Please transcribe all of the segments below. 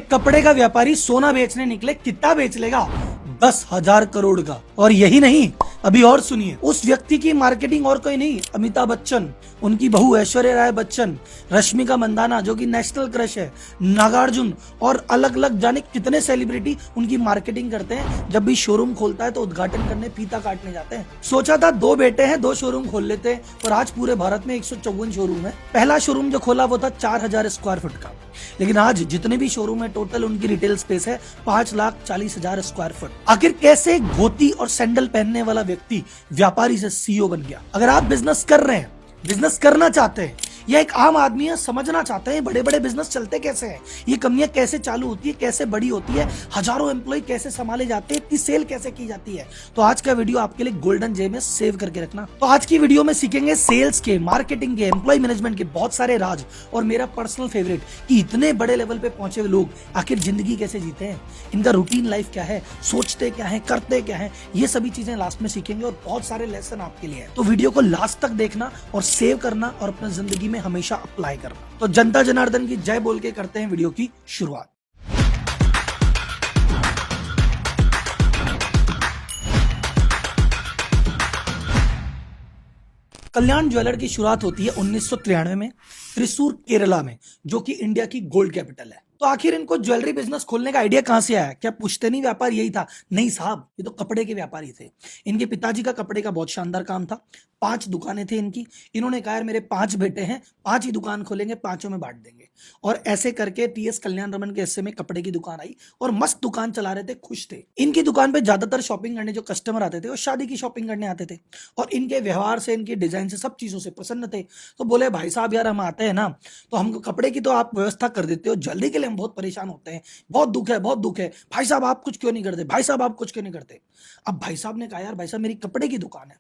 एक कपड़े का व्यापारी सोना बेचने निकले, कितना बेच लेगा? 10,000 करोड़ का। और यही नहीं, अभी और सुनिए। उस व्यक्ति की मार्केटिंग और कोई नहीं, अमिताभ बच्चन, उनकी बहू ऐश्वर्या राय बच्चन, रश्मिका मंदाना जो कि नेशनल क्रश है, नागार्जुन और अलग अलग जाने कितने सेलिब्रिटी उनकी मार्केटिंग करते हैं। जब भी शोरूम खोलता है तो उद्घाटन करने, फीता काटने जाते हैं। सोचा था 2 बेटे हैं, 2 शोरूम खोल लेते हैं, और आज पूरे भारत में 154 शोरूम है। पहला शोरूम जो खोला वो था 4,000 स्क्वायर फुट का, लेकिन आज जितने भी शोरूम है टोटल उनकी रिटेल स्पेस है 5,40,000 स्क्वायर फुट। आखिर कैसे एक धोती और सैंडल पहनने वाला व्यक्ति व्यापारी से सीईओ बन गया? अगर आप बिजनेस कर रहे हैं, बिजनेस करना चाहते हैं, या एक आम आदमी है, समझना चाहते हैं बड़े बड़े बिजनेस चलते कैसे हैं, ये कंपनियां कैसे चालू होती है, कैसे बड़ी होती है, हजारों एम्प्लॉय कैसे संभाले जाते हैं, इतनी सेल कैसे की जाती है, तो आज का वीडियो आपके लिए गोल्डन जेम है, सेव करके रखना। तो आज की वीडियो में सीखेंगे सेल्स के, मार्केटिंग के, एम्प्लॉय मैनेजमेंट के बहुत सारे राज, और मेरा पर्सनल फेवरेट कि इतने बड़े लेवल पे पहुंचे हुए लोग आखिर जिंदगी कैसे जीते हैं, इनका रूटीन लाइफ क्या है, सोचते क्या है, करते क्या है, ये सभी चीजें लास्ट में सीखेंगे, और बहुत सारे लेसन आपके लिए है। तो वीडियो को लास्ट तक देखना और सेव करना और अपनी जिंदगी में हमेशा अप्लाई करना। तो जनता जनार्दन की जय बोल के करते हैं वीडियो की शुरुआत। कल्याण ज्वेलर की शुरुआत होती है 1993 में त्रिशूर केरला में, जो कि इंडिया की गोल्ड कैपिटल है। तो आखिर इनको ज्वेलरी बिजनेस खोलने का आइडिया कहां से आया? क्या पुश्तैनी व्यापार यही था? नहीं साहब, ये तो कपड़े के व्यापारी थे। इनके पिताजी का कपड़े का बहुत शानदार काम था, 5 दुकानें थी इनकी। इन्होंने कहा यार मेरे 5 बेटे हैं, 5 ही दुकान खोलेंगे, 5 में बांट देंगे। और ऐसे करके टीएस कल्याण रमन के हिस्से में कपड़े की दुकान आई, और मस्त दुकान चला रहे थे, खुश थे। इनकी दुकान पे ज्यादातर शॉपिंग करने जो कस्टमर आते थे वो शादी की शॉपिंग करने आते थे, और इनके व्यवहार से, इनके डिजाइन से, सब चीजों से प्रसन्न थे। तो बोले भाई साहब यार हम आते हैं ना, तो हमको कपड़े की तो आप व्यवस्था कर देते हो, ज्वेलरी के लिए हम बहुत परेशान होते हैं, बहुत दुख है, बहुत दुख है। भाई साहब आप कुछ क्यों नहीं करते? भाई साहब आप कुछ क्यों नहीं करते? अब भाई साहब ने कहा यार भाई साहब मेरी कपड़े की दुकान है,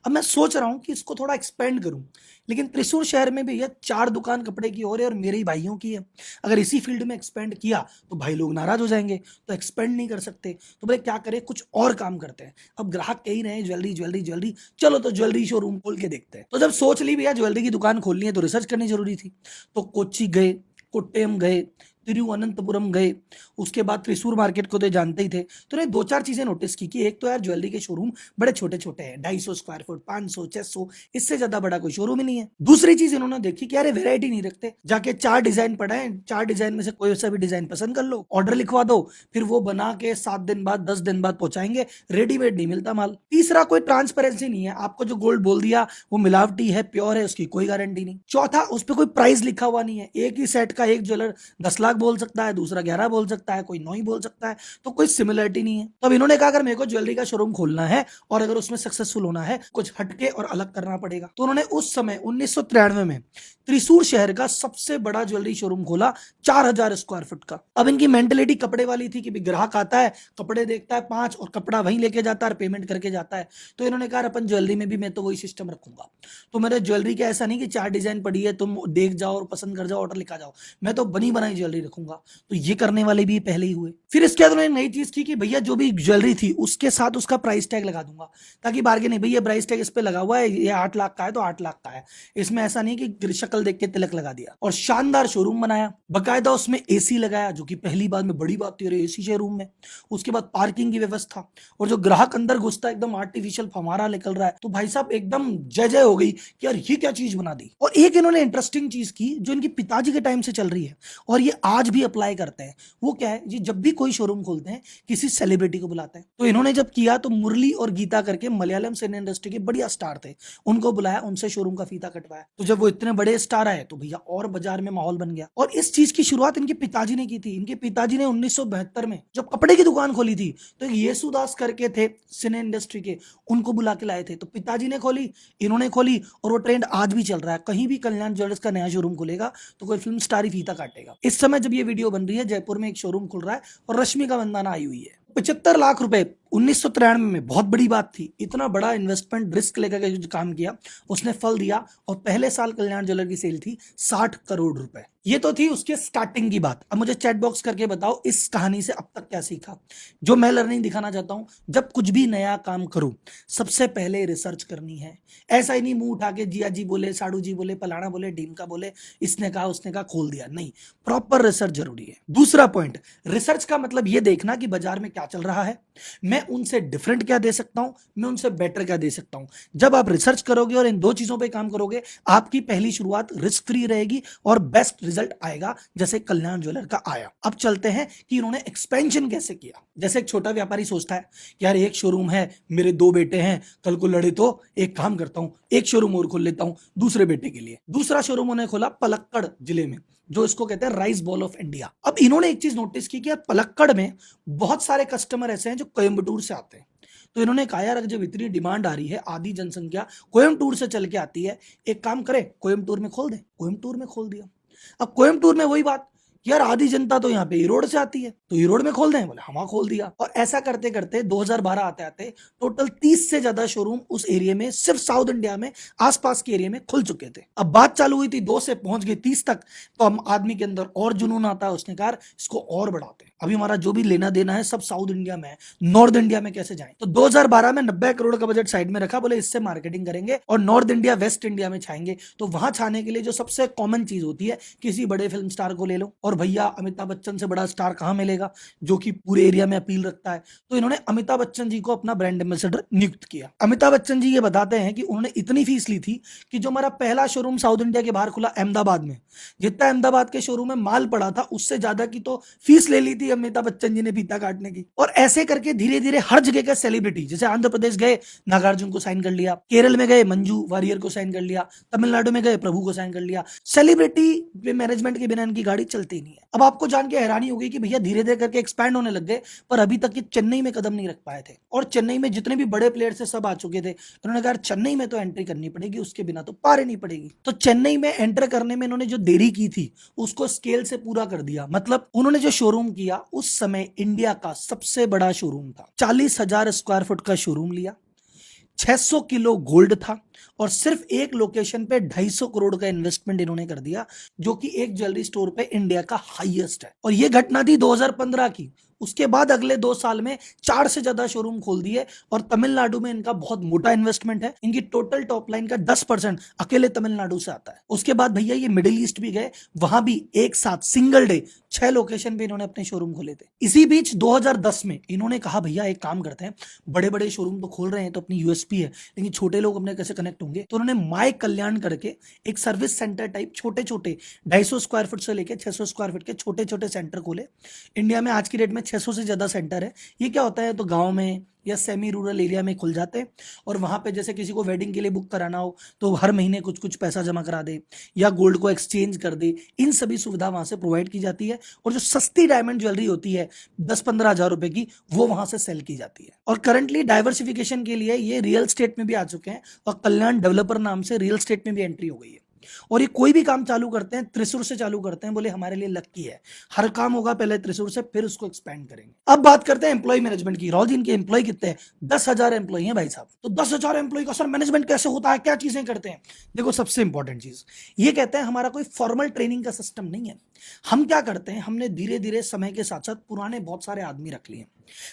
अब मैं सोच रहा हूं कि इसको थोड़ा एक्सपेंड करूं, लेकिन त्रिशूर शहर में भी ये 4 दुकान कपड़े की और है, और मेरे ही भाइयों की है। अगर इसी फील्ड में एक्सपेंड किया तो भाई लोग नाराज हो जाएंगे, तो एक्सपेंड नहीं कर सकते। तो बोले क्या करें, कुछ और काम करते हैं। अब ग्राहक कह ही रहे हैं ज्वेलरी ज्वेलरी ज्वेलरी, चलो तो ज्वेलरी शोरूम खोल के देखते हैं। तो जब सोच ली भैया ज्वेलरी की दुकान खोलनी है तो रिसर्च करनी जरूरी थी। तो कोच्चि गए, कोट्टेयम गए, तिरुवनंतपुरम गए, उसके बाद त्रिशूर मार्केट को तो जानते ही थे। तो ने 2-4 चीजें नोटिस की कि एक तो यार ज्वेलरी के शोरूम बड़े छोटे छोटे हैं, 250 स्क्वायर फुट, 500, 600, इससे ज्यादा बड़ा कोई शोरूम ही नहीं है। दूसरी चीज इन्होंने देखी कि यार वेरायटी नहीं रखते, जाके 4 डिजाइन पड़ा है, 4 डिजाइन में से कोई सा भी डिजाइन पसंद कर लो, ऑर्डर लिखवा दो, फिर वो बना के 7 दिन बाद, 10 दिन बाद पहुंचाएंगे, रेडीमेड नहीं मिलता माल। तीसरा, कोई ट्रांसपेरेंसी नहीं है, आपको जो गोल्ड बोल दिया वो मिलावटी है, प्योर है, उसकी कोई गारंटी नहीं। चौथा, उस पर कोई प्राइस लिखा हुआ नहीं है। एक ही सेट का एक ज्वेलर 10 लाख बोल सकता है, दूसरा 11 बोल सकता है, कोई 9 ही बोल सकता है, तो कोई सिमिलरिटी नहीं है। तब इन्होंने कहा अगर मेरे को ज्वेलरी का शोरूम खोलना है और अगर उसमें सक्सेसफुल होना है, कुछ हटके और अलग करना पड़ेगा। तो उन्होंने उस समय 1993 में त्रिशूर शहर का सबसे बड़ा ज्वेलरी शोरूम खोला, 4,000 स्क्वायर फुट का। अब इनकी मेंटेलिटी कपड़े वाली थी कि ग्राहक आता है, कपड़े देखता है 5 और कपड़ा वहीं लेके जाता है, पेमेंट करके जाता है। तो इन्होंने कहा अपन ज्वेलरी में भी मैं तो वही सिस्टम रखूंगा। तो मेरे ज्वेलरी का ऐसा नहीं कि 4 डिजाइन पड़ी है, तुम देख जाओ और पसंद कर जाओ, ऑर्डर लिखा जाओ, मैं तो बनी बनाई ज्वेलरी रखूंगा। तो ये करने वाले भी पहले ही हुए। फिर इसके बाद उन्होंने नई चीज की कि भैया जो भी ज्वेलरी थी उसके साथ उसका प्राइस टैग लगा दूंगा, ताकि बार्गेन नहीं, भैया प्राइस टैग इस पे लगा हुआ है, ये 8 लाख का है तो 8 लाख का है, इसमें ऐसा नहीं कि शक्ल देख के तिलक लगा दिया। और शानदार शोरूम बनाया, बकायदा उसमें एसी लगाया, जो कि पहली बार में बड़ी बात थी, एसी शोरूम में। उसके बाद पार्किंग की व्यवस्था, और जो ग्राहक अंदर घुसता एकदम आर्टिफिशियल फव्वारा निकल रहा है, तो भाई साहब एकदम जय जय हो गई कि यार ये क्या चीज बना दी। और एक इन्होंने इंटरेस्टिंग चीज की जो इनके पिताजी के टाइम से चल रही है और ये आज भी अप्लाई करते हैं। वो क्या है जी, जब भी कोई शोरूम खोलते हैं किसी सेलिब्रिटी को बुलाते हैं। तो इन्होंने जब किया तो मुरली और गीता करके मलयालम सिने इंडस्ट्री के बढ़िया स्टार थे, उनको बुलाया, उनसे शोरूम का फीता कटवाया। तो जब वो इतने बड़े स्टार आए तो भैया और बाजार में माहौल बन गया। और इस चीज की शुरुआत इनके पिताजी ने की थी। इनके पिताजी ने 1972 में जब कपड़े की दुकान खोली थी तो येसुदास करके थे सिने इंडस्ट्री के, उनको बुला के लाए थे। तो पिताजी ने खोली, इन्होंने खोली, और वो ट्रेंड आज भी चल रहा है। कहीं भी कल्याण ज्वेलर्स का नया शोरूम खुलेगा तो कोई फिल्म स्टार ही फीता काटेगा। इस समय जब ये वीडियो बन रही है, जयपुर में एक शोरूम खुल रहा है और रश्मिका मंदाना आई हुई है। 75 लाख रुपए 1993 में बहुत बड़ी बात थी, इतना बड़ा इन्वेस्टमेंट रिस्क लेकर के जो काम किया उसने फल दिया, और पहले साल कल्याण ज्वेलर की सेल थी 60 करोड़ रुपए। ये तो थी उसके स्टार्टिंग की बात। अब मुझे चैट बॉक्स करके बताओ इस कहानी से अब तक क्या सीखा। जो मैं लर्निंग दिखाना चाहता हूं, जब कुछ भी नया काम करो सबसे पहले रिसर्च करनी है। ऐसा ही नहीं मुंह उठा के जिया जी बोले, साड़ू जी बोले, पलाना बोले, ढीमका बोले, इसने कहा उसने कहा, खोल दिया, नहीं। प्रॉपर रिसर्च जरूरी है। दूसरा पॉइंट, रिसर्च का मतलब ये देखना कि बाजार में क्या चल रहा है, मैं उनसे डिफरेंट क्या दे सकता हूं, मैं उनसे बेटर क्या दे सकता हूं। जब आप रिसर्च करोगे और इन दो चीजों पे काम करोगे, आपकी पहली शुरुआत रिस्क फ्री रहेगी और बेस्ट रिजल्ट आएगा, जैसे कल्याण ज्वेलर का आया। अब चलते हैं कि इन्होंने एक्सपेंशन कैसे किया। जैसे एक छोटा व्यापारी सोचता है, यार एक शोरूम है, मेरे दो बेटे हैं, कल को लड़े तो एक काम करता हूं, एक शोरूम और खोल लेता हूं दूसरे बेटे के लिए। दूसरा शोरूम उन्होंने खोला पलक्कड़ जिले में, जो इसको कहते हैं राइस बॉल ऑफ इंडिया। अब इन्होंने एक चीज नोटिस की कि यार पलक्कड़ में बहुत सारे कस्टमर ऐसे हैं जो कोयम्बटूर से आते हैं। तो इन्होंने कहा यार जब इतनी डिमांड आ रही है, आधी जनसंख्या कोयम्बटूर से चल के आती है, एक काम करे कोयम्बटूर में खोल दे। कोयम्बटूर में खोल दिया। अब कोयम्बटूर में वही बात, यार आधी जनता तो यहाँ पे ईरोड से आती है, तो ईरोड में खोल दें, बोले हम खोल दिया। और ऐसा करते करते 2012 आते आते टोटल 30 से ज्यादा शोरूम उस एरिया में, सिर्फ साउथ इंडिया में आसपास के एरिया में खुल चुके थे। अब बात चालू हुई थी 2 से पहुंच गई 30 तक, तो हम आदमी के अंदर और जुनून आता है, उसने कहा इसको और बढ़ाते हैं। अभी हमारा जो भी लेना देना है सब साउथ इंडिया में है, नॉर्थ इंडिया में कैसे जाएं। तो 2012 में 90 करोड़ का बजट साइड में रखा, बोले इससे मार्केटिंग करेंगे और नॉर्थ इंडिया वेस्ट इंडिया में छाएंगे। तो वहां छाने के लिए जो सबसे कॉमन चीज होती है, किसी बड़े फिल्म स्टार को ले लो, और भैया अमिताभ बच्चन से बड़ा स्टार कहां मिलेगा जो कि पूरे एरिया में अपील रखता है। तो इन्होंने अमिताभ बच्चन जी को अपना ब्रांड एम्बेसडर नियुक्त किया। अमिताभ बच्चन जी ये बताते हैं कि उन्होंने इतनी फीस ली थी कि जो हमारा पहला शोरूम साउथ इंडिया के बाहर खुला अहमदाबाद में, जितना अहमदाबाद के शोरूम में माल पड़ा था उससे ज्यादा की तो फीस ले ली थी अमिताभ बच्चन जी ने फीता काटने की। और ऐसे करके धीरे धीरे हर जगह का सेलिब्रिटी, जैसे आंध्र प्रदेश गए नागार्जुन को साइन कर लिया, केरल में गए मंजू वारियर को साइन कर लिया, तमिलनाडु में गए प्रभु को साइन कर लिया। सेलिब्रिटी मैनेजमेंट के बिना इनकी गाड़ी चलती नहीं है। अब आपको जान के हैरानी होगी कि भैया धीरे धीरे करके एक्सपैंड होने लग गए, पर अभी तक ये चेन्नई में कदम नहीं रख पाए थे। और चेन्नई में जितने भी बड़े प्लेयर्स थे सब आ चुके थे। उन्होंने कहा चेन्नई में तो एंट्री करनी पड़ेगी, उसके बिना तो पार ही नहीं पड़ेगी। तो चेन्नई में एंटर करने में इन्होंने जो देरी की थी उसको स्केल से पूरा कर दिया। मतलब उन्होंने जो शोरूम किया उस समय इंडिया का सबसे बड़ा शोरूम था, 40,000 स्क्वायर फुट का शोरूम लिया, 600 किलो गोल्ड था, और सिर्फ एक लोकेशन पे 250 करोड़ का इन्वेस्टमेंट इन्होंने कर दिया, जो कि एक ज्वेलरी स्टोर पे इंडिया का हाईएस्ट है। और ये घटना थी 2015 की। उसके बाद अगले 2 साल में 4 से ज्यादा शोरूम खोल दिए, और तमिलनाडु में इनका बहुत मोटा इन्वेस्टमेंट है। इनकी टोटल टॉप लाइन का 10% अकेले तमिलनाडु से आता है। उसके बाद भैया ये मिडिल ईस्ट भी गए, वहां भी एक साथ सिंगल डे 6 लोकेशन पे इन्होंने अपने शोरूम खोले थे। इसी बीच 2010 में इन्होंने कहा भैया एक काम करते हैं, बड़े बड़े शोरूम तो खोल रहे हैं तो अपनी यूएसपी है, लेकिन छोटे लोग अपने कैसे कनेक्ट होंगे। तो उन्होंने माय कल्याण करके एक सर्विस सेंटर टाइप छोटे छोटे 250 स्क्वायर फुट से लेके 600 स्क्वायर फुट के छोटे छोटे सेंटर खोले। इंडिया में आज की डेट में 600 से ज्यादा सेंटर है। ये क्या होता है, तो गांव में या सेमी रूरल एरिया में खुल जाते हैं, और वहां पे जैसे किसी को वेडिंग के लिए बुक कराना हो तो हर महीने कुछ कुछ पैसा जमा करा दे या गोल्ड को एक्सचेंज कर दे, इन सभी सुविधा वहां से प्रोवाइड की जाती है। और जो सस्ती डायमंड ज्वेलरी होती है 10-15 हजार रुपए की, वो वहां से सेल की जाती है। और करंटली डाइवर्सिफिकेशन के लिए ये रियल स्टेट में भी आ चुके हैं, और कल्याण डेवलपर नाम से रियल स्टेट में भी एंट्री हो गई है। और ये कोई भी काम चालू करते हैं त्रिशूर से चालू करते हैं, बोले हमारे लिए लक्की है, हर काम होगा पहले त्रिशूर से, फिर उसको एक्सपैंड करेंगे। अब बात करते हैं एम्प्लॉय मैनेजमेंट की। राहुल जी इनके एम्प्लॉय कितने हैं? 10,000 एम्प्लॉय हैं भाई साहब। तो 10,000 एम्प्लॉय का सर मैनेजमेंट कैसे होता है, क्या चीजें करते हैं? देखो सबसे इंपॉर्टेंट चीज ये कहते हैं, हमारा कोई फॉर्मल ट्रेनिंग का सिस्टम नहीं है। हम क्या करते हैं, हमने धीरे धीरे समय के साथ साथ पुराने बहुत सारे आदमी रख लिए।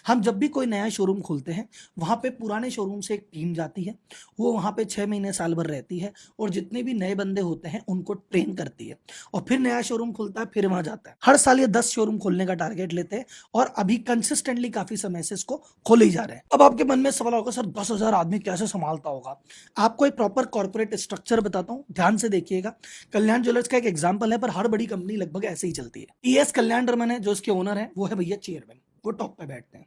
हम जब भी कोई नया शोरूम खोलते हैं, वहां पे पुराने शोरूम से एक टीम जाती है, वो वहां पे 6 महीने साल भर रहती है, और जितने भी नए बंदे होते हैं उनको ट्रेन करती है, और फिर नया शोरूम खुलता है, फिर वहां जाता है। हर साल ये 10 शोरूम खोलने का टारगेट लेते हैं, और अभी कंसिस्टेंटली काफी समय से इसको खोले ही जा रहे हैं। अब आपके मन में सवाल होगा, सर 10,000 आदमी कैसे संभालता होगा? आपको एक प्रॉपर कॉर्पोरेट स्ट्रक्चर बताता हूँ, ध्यान से देखिएगा। कल्याण ज्वेलर्स का एक एग्जाम्पल है, पर हर बड़ी कंपनी लगभग ऐसे ही चलती है। टीएस कल्याण रमन है जो इसके ओनर है, वो है भैया चेयरमैन, वो टॉप पे बैठते हैं।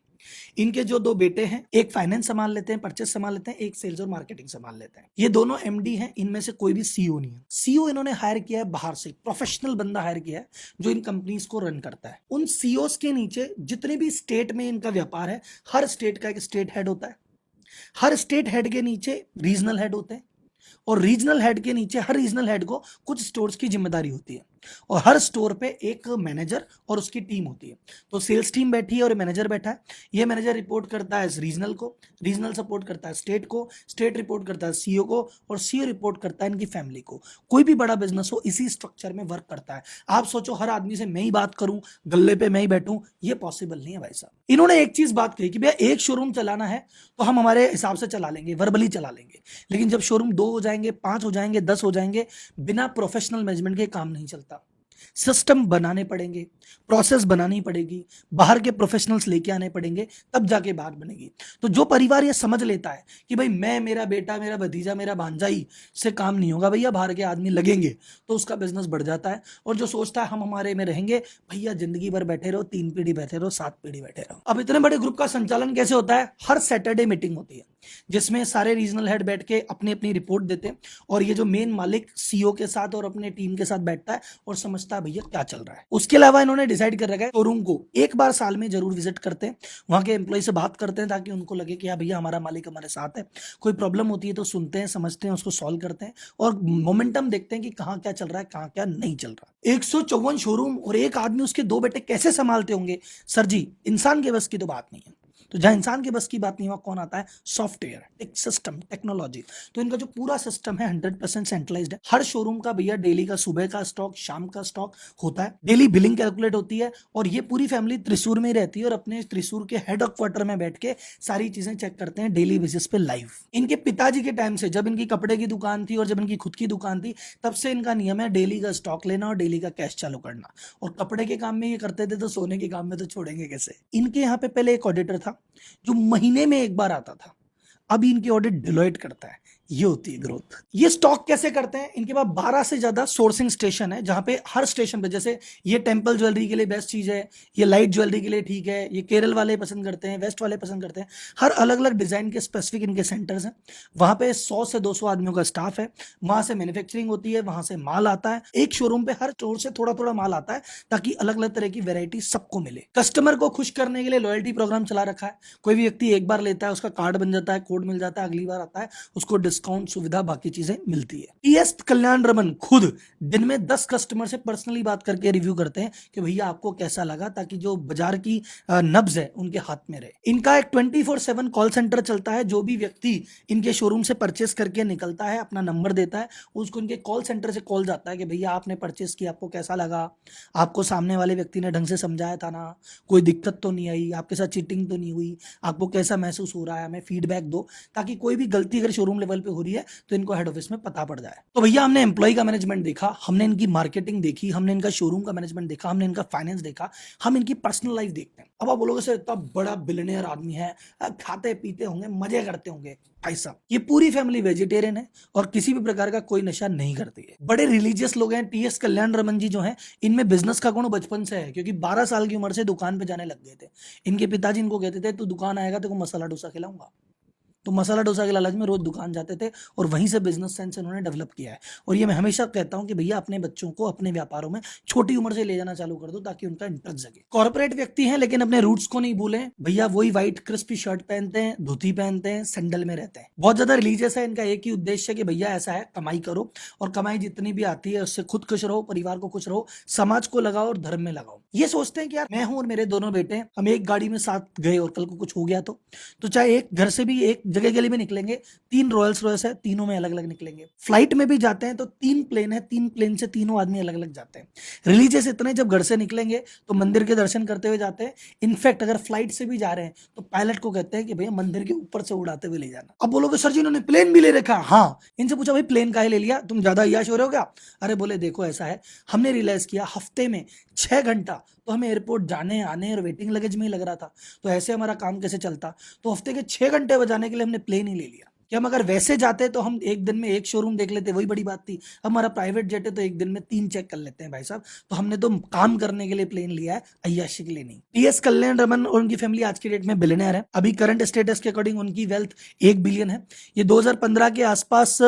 इनके जो 2 बेटे हैं, एक फाइनेंस संभाल लेते हैं, परचेस संभाल लेते हैं, एक सेल्स और मार्केटिंग संभाल लेते हैं। ये दोनों एमडी हैं, इनमें से कोई भी सीईओ नहीं है। सीईओ इन्होंने हायर किया है बाहर से, प्रोफेशनल बंदा हायर किया है जो इन कंपनीज को रन करता है। उन सीईओस के नीचे जितने भी स्टेट में इनका व्यापार है, हर स्टेट का एक स्टेट हेड होता है, हर स्टेट हेड के नीचे रीजनल हेड होते हैं, और रीजनल हेड के नीचे हर रीजनल हेड को कुछ स्टोर्स की जिम्मेदारी होती है। और हर स्टोर पे एक मैनेजर और उसकी टीम होती है। तो सेल्स टीम बैठी है और मैनेजर बैठा है। ये मैनेजर रिपोर्ट करता है रीजनल को, रीजनल सपोर्ट करता है स्टेट को, स्टेट रिपोर्ट करता है सीईओ को, और सीईओ रिपोर्ट करता है इनकी फैमिली को। कोई भी बड़ा बिजनेस हो इसी स्ट्रक्चर में वर्क करता है। आप सोचो हर आदमी से मैं ही बात करूं, गल्ले पे मैं ही बैठूं, ये पॉसिबल नहीं है भाई साहब। इन्होंने एक चीज बात कही कि भैया एक शोरूम चलाना है तो हम हमारे हिसाब से चला लेंगे, वर्बली चला लेंगे, लेकिन जब शोरूम 2 हो जाएंगे, 5 हो जाएंगे, 10 हो जाएंगे, बिना प्रोफेशनल मैनेजमेंट के काम नहीं चलता। सिस्टम बनाने पड़ेंगे, प्रोसेस बनानी पड़ेगी, बाहर के प्रोफेशनल्स लेके आने पड़ेंगे, तब जाके बात बनेगी। तो जो परिवार ये समझ लेता है कि भाई मैं, मेरा बेटा, मेरा भतीजा, मेरा भांजा ही से काम नहीं होगा भैया, बाहर के आदमी लगेंगे, तो उसका बिजनेस बढ़ जाता है। और जो सोचता है हम हमारे में रहेंगे, भैया जिंदगी भर बैठे रहो, 3 पीढ़ी बैठे रहो, 7 पीढ़ी बैठे रहो। अब इतने बड़े ग्रुप का संचालन कैसे होता है? हर सैटरडे मीटिंग होती है जिसमें सारे रीजनल हेड बैठ के अपनी अपनी रिपोर्ट देते हैं, और ये जो मेन मालिक सीईओ के साथ और अपने टीम के साथ बैठता है और समझता है भैया क्या चल रहा है। उसके अलावा इन्होंने डिसाइड कर रखा है शोरूम को एक बार साल में जरूर विजिट करते हैं, वहां के एम्प्लॉय से बात करते हैं, ताकि उनको लगे कि हाँ भैया हमारा मालिक हमारे साथ है। कोई प्रॉब्लम होती है तो सुनते हैं, समझते हैं, उसको सॉल्व करते हैं, और मोमेंटम देखते हैं कि कहाँ क्या चल रहा है, कहाँ क्या नहीं चल रहा। 154 शोरूम और एक आदमी उसके 2 बेटे कैसे संभालते होंगे? सर जी, इंसान के बस की तो बात नहीं है। तो जहां इंसान के बस की बात नहीं, वहां कौन आता है? सॉफ्टवेयर, एक सिस्टम, टेक्नोलॉजी। तो इनका जो पूरा सिस्टम है 100% सेंट्रलाइज्ड है। हर शोरूम का भैया डेली का सुबह का स्टॉक, शाम का स्टॉक होता है, डेली बिलिंग कैलकुलेट होती है, और ये पूरी फैमिली त्रिशूर में ही रहती है और अपने त्रिशूर के हेड क्वार्टर में बैठ के सारी चीजें चेक करते हैं डेली बेसिस पे लाइव। इनके पिताजी के टाइम से, जब इनकी कपड़े की दुकान थी और जब इनकी खुद की दुकान थी, तब से इनका नियम है डेली का स्टॉक लेना और डेली का कैश चालू करना। और कपड़े के काम में ये करते थे, तो सोने के काम में तो छोड़ेंगे कैसे? इनके यहाँ पे पहले एक ऑडिटर था जो महीने में एक बार आता था, अभी इनकी ऑडिट डिलॉयट करता है। ये होती है ग्रोथ। ये स्टॉक कैसे करते हैं? इनके पास 12 से ज्यादा सोर्सिंग स्टेशन है, जहां पे हर स्टेशन पे, जैसे ये टेंपल ज्वेलरी के लिए बेस्ट चीज है, ये लाइट ज्वेलरी के लिए ठीक है, ये केरल वाले पसंद करते हैं, वेस्ट वाले पसंद करते हैं, हर अलग अलग डिजाइन के स्पेसिफिक इनके सेंटर्स हैं। वहां पे 100 से 200 आदमियों का स्टाफ है, वहां से मैन्युफैक्चरिंग होती है, वहां से माल आता है। एक शोरूम पे हर स्टोर से थोड़ा थोड़ा माल आता है, ताकि अलग अलग तरह की वेरायटी सबको मिले। कस्टमर को खुश करने के लिए लॉयल्टी प्रोग्राम चला रखा है। कोई भी व्यक्ति एक बार लेता है, उसका कार्ड बन जाता है, कोड मिल जाता है, अगली बार आता है उसको डिस्काउंट, सुविधा, बाकी चीजें मिलती है। टीएस कल्याण रमन खुद दिन में 10 कस्टमर से पर्सनली बात करके रिव्यू करते हैं कि भैया आपको कैसा लगा, ताकि जो बाजार की नब्ज है उनके हाथ में रहे। इनका एक 24/7 कॉल सेंटर चलता है। जो भी व्यक्ति इनके शोरूम से परचेस करके निकलता है, अपना नंबर देता है, उसको इनके कॉल सेंटर से कॉल जाता है कि भैया आपने परचेस किया, आपको कैसा लगा, आपको सामने वाले व्यक्ति ने ढंग से समझाया था ना, कोई दिक्कत तो नहीं आई, आपके साथ चीटिंग तो नहीं हुई, आपको कैसा महसूस हो रहा है, हमें फीडबैक दो, ताकि कोई भी गलती अगर शोरूम लेवल पे हो रही है तो इनको हेड ऑफिस में पता पड़ जाए। तो भैया हमने एम्प्लॉय का मैनेजमेंट देखा, हमने इनकी मार्केटिंग देखी, हमने इनका शोरूम का मैनेजमेंट देखा, हमने इनका फाइनेंस देखा, हम इनकी पर्सनल लाइफ देखते हैं। अब आप बोलोगे सर इतना बड़ा बिलियनियर आदमी है, खाते पीते होंगे, मजे करते होंगे। ऐसा ये पूरी फैमिली वेजिटेरियन है और किसी भी प्रकार का कोई नशा नहीं करती है। बड़े रिलीजियस लोग हैं। टीएस कल्याण रमन जी जो हैं, इनमें बिजनेस का गुण बचपन से है, क्योंकि 12 साल की उम्र से दुकान पे जाने लग गए थे। इनके पिताजी इनको कहते थे तू दुकान आएगा तो मसाला डोसा खिलाऊंगा। तो मसाला डोसा के लालच में रोज दुकान जाते थे, और वहीं से बिजनेस सेंस इन्होंने डेवलप किया है। और ये मैं हमेशा कहता हूं कि भैया अपने बच्चों को अपने व्यापारों में छोटी उम्र से ले जाना चालू कर दो, ताकि उनका इंटरेस्ट जगे। कॉर्पोरेट व्यक्ति हैं लेकिन अपने रूट्स को नहीं भूलें। भैया वही व्हाइट क्रिस्पी शर्ट पहनते हैं, धोती पहनते हैं, सैंडल में रहते हैं। बहुत ज्यादा रिलीजियस है। इनका एक ही उद्देश्य है कि भैया ऐसा है, कमाई करो, और कमाई जितनी भी आती है उससे खुद खुश रहो, परिवार को खुश रहो, समाज को लगाओ और धर्म में लगाओ। ये सोचते हैं कि यार मैं हूं और मेरे दोनों बेटे हैं, हम एक गाड़ी में साथ गए और कल को कुछ हो गया तो चाहे एक घर से भी एक जगह के लिए भी निकलेंगे, 3 रॉयल्स रॉयस है, तीनों में अलग अलग निकलेंगे। फ्लाइट में भी जाते हैं तो 3 प्लेन है, 3 प्लेन से तीनों आदमी अलग अलग जाते हैं। रिलीजियस इतने, जब घर से निकलेंगे तो मंदिर के दर्शन करते हुए जाते हैं। इनफैक्ट अगर फ्लाइट से भी जा रहे हैं तो पायलट को कहते हैं कि भैया मंदिर के ऊपर से उड़ाते हुए ले जाना। अब बोलोगे सर जी इन्होंने प्लेन भी ले रखा। हाँ, इनसे पूछा भाई प्लेन काहे ले लिया, तुम ज्यादा अय्याश हो रहे हो क्या? अरे बोले देखो ऐसा है, हमने रियलाइज किया हफ्ते में 6 घंटा तो हमें एयरपोर्ट जाने आने और वेटिंग लगेज में ही लग रहा था, तो ऐसे हमारा काम कैसे चलता, तो हफ्ते के 6 घंटे बजाने के लिए हमने प्लेन ही ले लिया। कि हम अगर वैसे जाते तो हम एक दिन में एक शोरूम देख लेते, वही बड़ी बात थी। अब हमारा प्राइवेट जेट है तो एक दिन में 3 चेक कर लेते हैं भाई साहब। तो हमने तो काम करने के लिए प्लेन लिया है, अय्याशी के लिए नहीं। टीएस कल्याण रमन और उनकी फैमिली आज की डेट में बिलियनर है। अभी करंट स्टेटस के अकॉर्डिंग उनकी वेल्थ 1 बिलियन है। ये 2015 के आसपास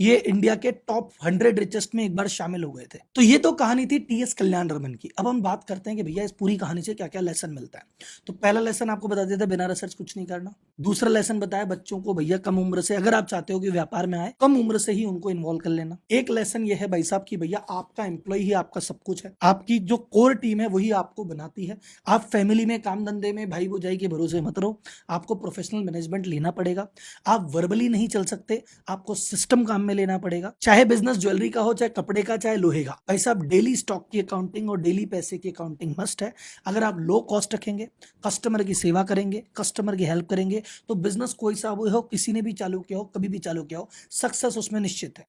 ये इंडिया के टॉप 100 रिचेस्ट में एक बार शामिल हो गए थे। तो ये तो कहानी थी टीएस कल्याण रमन की। अब हम बात करते हैं कि भैया इस पूरी कहानी से क्या क्या लेसन मिलता है। तो पहला लेसन आपको बता देता है, बिना रिसर्च कुछ नहीं करना। दूसरा लेसन बताया बच्चों को, भैया कम उम्र से अगर आप चाहते हो कि व्यापार में आए, कम उम्र से ही उनको इन्वॉल्व कर लेना। एक लेसन ये है भाई साहब कि भैया आपका एम्प्लॉय ही आपका सब कुछ है, आपकी जो कोर टीम है वही आपको बनाती है। आप फैमिली में, काम धंधे में भाई भौजाई के भरोसे मत रहो, आपको प्रोफेशनल मैनेजमेंट लेना पड़ेगा। आप वर्बली नहीं चल सकते, आपको सिस्टम काम में लेना पड़ेगा। चाहे बिजनेस ज्वेलरी का हो, चाहे कपड़े का, चाहे लोहे का। भाई साहब डेली स्टॉक की अकाउंटिंग और डेली पैसे की अकाउंटिंग मस्ट है। अगर आप लो कॉस्ट रखेंगे, कस्टमर की सेवा करेंगे, कस्टमर की हेल्प करेंगे, तो बिजनेस कोई सा भी हो, किसी ने भी चालू किया हो, कभी भी चालू किया हो, सक्सेस उसमें निश्चित है।